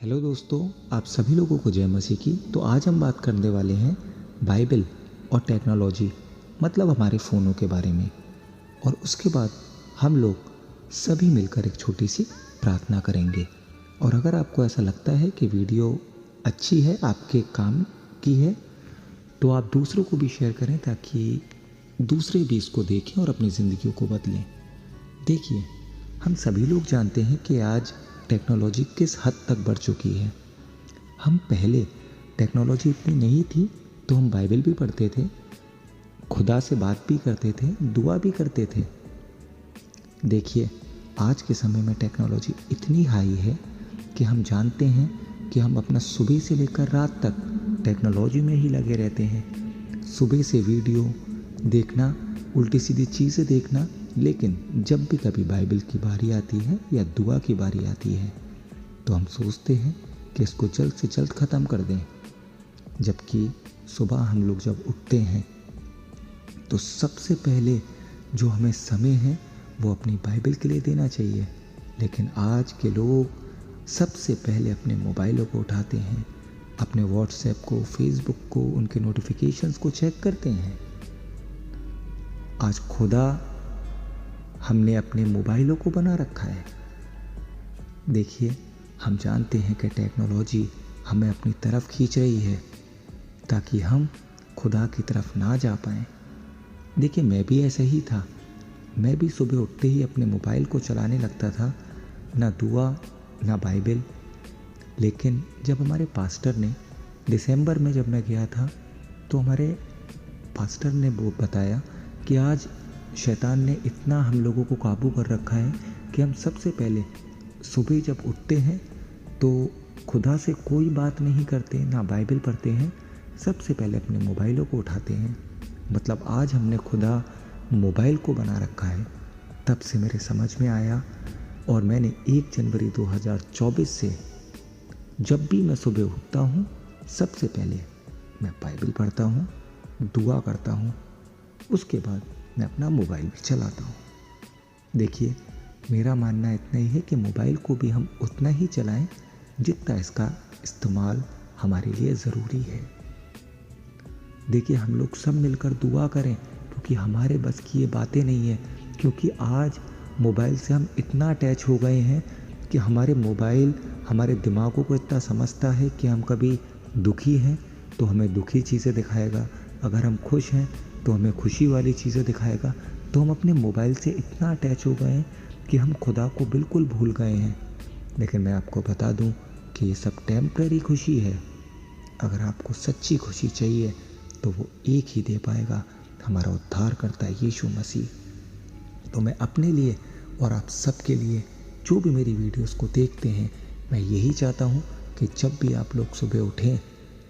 Hello दोस्तों, आप सभी लोगों को जय मसीह की। तो आज हम बात करने वाले हैं बाइबल और टेक्नोलॉजी, मतलब हमारे फ़ोनों के बारे में। और उसके बाद हम लोग सभी मिलकर एक छोटी सी प्रार्थना करेंगे। और अगर आपको ऐसा लगता है कि वीडियो अच्छी है, आपके काम की है, तो आप दूसरों को भी शेयर करें ताकि दूसरे भी इसको देखें और अपनी ज़िंदगियों को बदलें। देखिए, हम सभी लोग जानते हैं कि आज टेक्नोलॉजी किस हद तक बढ़ चुकी है। हम पहले टेक्नोलॉजी इतनी नहीं थी तो हम बाइबल भी पढ़ते थे, खुदा से बात भी करते थे, दुआ भी करते थे। देखिए, आज के समय में टेक्नोलॉजी इतनी हाई है कि हम जानते हैं कि हम अपना सुबह से लेकर रात तक टेक्नोलॉजी में ही लगे रहते हैं। सुबह से वीडियो देखना, उल्टी सीधी चीज़ें देखना, लेकिन जब भी कभी बाइबल की बारी आती है या दुआ की बारी आती है तो हम सोचते हैं कि इसको जल्द से जल्द ख़त्म कर दें। जबकि सुबह हम लोग जब उठते हैं तो सबसे पहले जो हमें समय है वो अपनी बाइबल के लिए देना चाहिए। लेकिन आज के लोग सबसे पहले अपने मोबाइलों को उठाते हैं, अपने व्हाट्सएप को, फेसबुक को, उनके नोटिफिकेशंस को चेक करते हैं। आज खुदा हमने अपने मोबाइलों को बना रखा है। देखिए, हम जानते हैं कि टेक्नोलॉजी हमें अपनी तरफ खींच रही है ताकि हम खुदा की तरफ ना जा पाएँ। देखिए, मैं भी ऐसा ही था। मैं भी सुबह उठते ही अपने मोबाइल को चलाने लगता था, ना दुआ ना बाइबल। लेकिन जब हमारे पास्टर ने दिसंबर में जब मैं गया था तो हमारे पास्टर ने वो बताया कि आज शैतान ने इतना हम लोगों को काबू कर रखा है कि हम सबसे पहले सुबह जब उठते हैं तो खुदा से कोई बात नहीं करते, ना बाइबल पढ़ते हैं, सबसे पहले अपने मोबाइलों को उठाते हैं। मतलब आज हमने खुदा मोबाइल को बना रखा है। तब से मेरे समझ में आया और मैंने 1 जनवरी 2024 से जब भी मैं सुबह उठता हूँ सबसे पहले मैं बाइबल पढ़ता हूँ, दुआ करता हूँ, उसके बाद मैं अपना मोबाइल भी चलाता हूँ। देखिए, मेरा मानना इतना ही है कि मोबाइल को भी हम उतना ही चलाएं जितना इसका इस्तेमाल हमारे लिए ज़रूरी है। देखिए, हम लोग सब मिलकर दुआ करें क्योंकि हमारे बस की ये बातें नहीं है। क्योंकि आज मोबाइल से हम इतना अटैच हो गए हैं कि हमारे मोबाइल हमारे दिमागों को इतना समझता है कि हम कभी दुखी हैं तो हमें दुखी चीज़ें दिखाएगा, अगर हम खुश हैं तो हमें खुशी वाली चीज़ें दिखाएगा। तो हम अपने मोबाइल से इतना अटैच हो गए हैं कि हम खुदा को बिल्कुल भूल गए हैं। लेकिन मैं आपको बता दूं कि ये सब टेम्पररी खुशी है। अगर आपको सच्ची खुशी चाहिए तो वो एक ही दे पाएगा, हमारा उद्धार करता है यीशु मसीह। तो मैं अपने लिए और आप सबके लिए जो भी मेरी वीडियोस को देखते हैं, मैं यही चाहता हूँ कि जब भी आप लोग सुबह उठें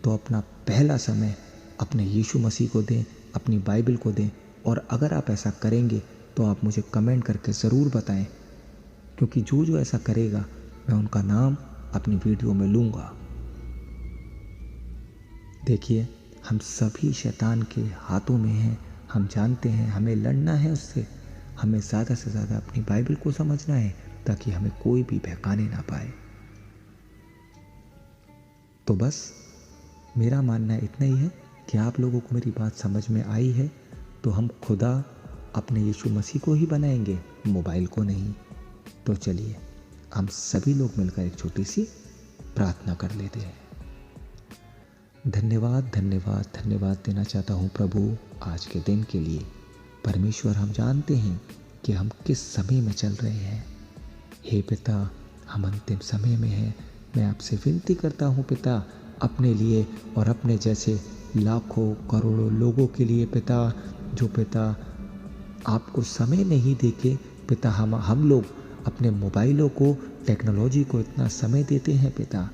तो अपना पहला समय अपने यीशु मसीह को दें, अपनी बाइबल को दें। और अगर आप ऐसा करेंगे तो आप मुझे कमेंट करके ज़रूर बताएं, क्योंकि जो ऐसा करेगा मैं उनका नाम अपनी वीडियो में लूँगा। देखिए, हम सभी शैतान के हाथों में हैं। हम जानते हैं हमें लड़ना है उससे। हमें ज़्यादा से ज़्यादा अपनी बाइबल को समझना है ताकि हमें कोई भी बहकाने ना पाए। तो बस मेरा मानना इतना ही है कि आप लोगों को मेरी बात समझ में आई है तो हम खुदा अपने यीशु मसीह को ही बनाएंगे, मोबाइल को नहीं। तो चलिए हम सभी लोग मिलकर एक छोटी सी प्रार्थना कर लेते हैं। धन्यवाद धन्यवाद धन्यवाद देना चाहता हूँ प्रभु आज के दिन के लिए। परमेश्वर, हम जानते हैं कि हम किस समय में चल रहे हैं। हे पिता, हम अंतिम समय में हैं। मैं आपसे विनती करता हूँ पिता, अपने लिए और अपने जैसे लाखों करोड़ों लोगों के लिए पिता, जो पिता आपको समय नहीं देके पिता हम लोग अपने मोबाइलों को, टेक्नोलॉजी को इतना समय देते हैं पिता।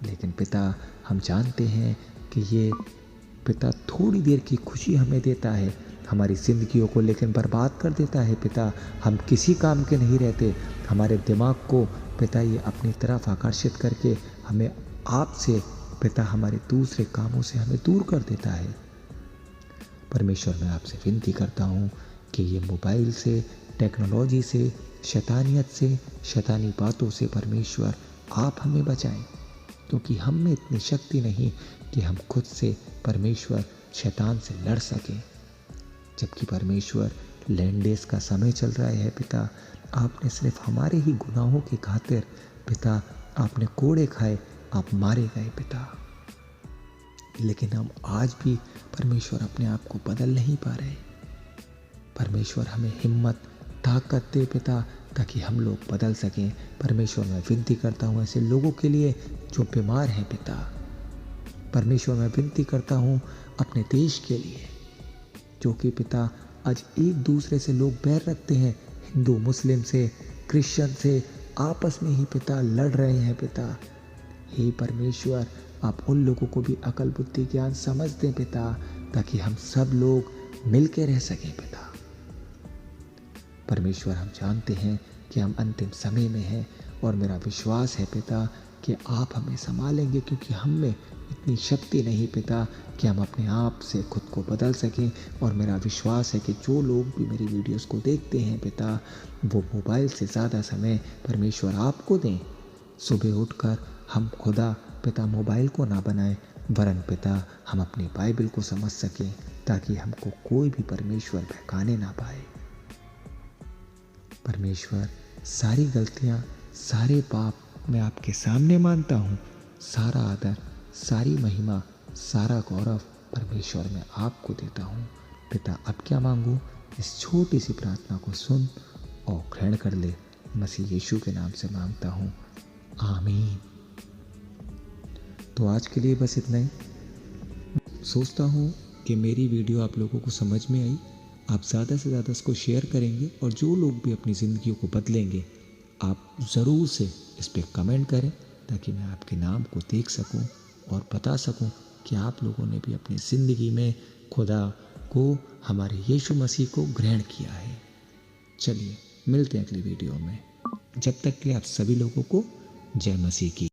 लेकिन पिता, हम जानते हैं कि ये पिता थोड़ी देर की खुशी हमें देता है, हमारी ज़िंदगियों को लेकिन बर्बाद कर देता है पिता। हम किसी काम के नहीं रहते। हमारे दिमाग को पिता ये अपनी तरफ आकर्षित करके हमें आपसे पिता, हमारे दूसरे कामों से हमें दूर कर देता है। परमेश्वर, मैं आपसे विनती करता हूँ कि ये मोबाइल से, टेक्नोलॉजी से, शैतानियत से, शैतानी बातों से परमेश्वर आप हमें बचाएं। क्योंकि हम में इतनी शक्ति नहीं कि हम खुद से परमेश्वर शैतान से लड़ सकें। जबकि परमेश्वर लैंड डेज का समय चल रहा है पिता, आपने सिर्फ हमारे ही गुनाहों की खातिर पिता आपने कोड़े खाए, आप मारे गए पिता। लेकिन हम आज भी परमेश्वर अपने आप को बदल नहीं पा रहे। परमेश्वर हमें हिम्मत ताकत दे पिता, ताकि हम लोग बदल सकें। परमेश्वर मैं विनती करता हूँ ऐसे लोगों के लिए जो बीमार हैं पिता। परमेश्वर मैं विनती करता हूँ अपने देश के लिए, जो कि पिता आज एक दूसरे से लोग बैर रखते हैं, हिंदू मुस्लिम से, क्रिश्चियन से, आपस में ही पिता लड़ रहे हैं पिता। हे परमेश्वर, आप उन लोगों को भी अकल बुद्धि ज्ञान समझ दें पिता, ताकि हम सब लोग मिल के रह सकें पिता। परमेश्वर हम जानते हैं कि हम अंतिम समय में हैं, और मेरा विश्वास है पिता कि आप हमें संभालेंगे, क्योंकि हम में इतनी शक्ति नहीं पिता कि हम अपने आप से खुद को बदल सकें। और मेरा विश्वास है कि जो लोग भी मेरी वीडियोस को देखते हैं पिता, वो मोबाइल से ज़्यादा समय परमेश्वर आपको दें। सुबह उठकर हम खुदा पिता मोबाइल को ना बनाएं, वरन पिता हम अपनी बाइबल को समझ सकें, ताकि हमको कोई भी परमेश्वर बहकाने ना पाए। परमेश्वर सारी गलतियाँ, सारे पाप मैं आपके सामने मानता हूँ। सारा आदर, सारी महिमा, सारा गौरव परमेश्वर मैं आपको देता हूँ पिता। अब क्या मांगूँ, इस छोटी सी प्रार्थना को सुन और ग्रहण कर ले। मसीह यीशु के नाम से मांगता हूँ, आमीन। तो आज के लिए बस इतना ही। सोचता हूँ कि मेरी वीडियो आप लोगों को समझ में आई। आप ज़्यादा से ज़्यादा इसको शेयर करेंगे, और जो लोग भी अपनी ज़िंदगी को बदलेंगे, आप ज़रूर से इस पर कमेंट करें, ताकि मैं आपके नाम को देख सकूं और बता सकूं कि आप लोगों ने भी अपनी ज़िंदगी में खुदा को, हमारे यीशु मसीह को ग्रहण किया है। चलिए मिलते हैं अगली वीडियो में। जब तक के लिए आप सभी लोगों को जय मसीह की।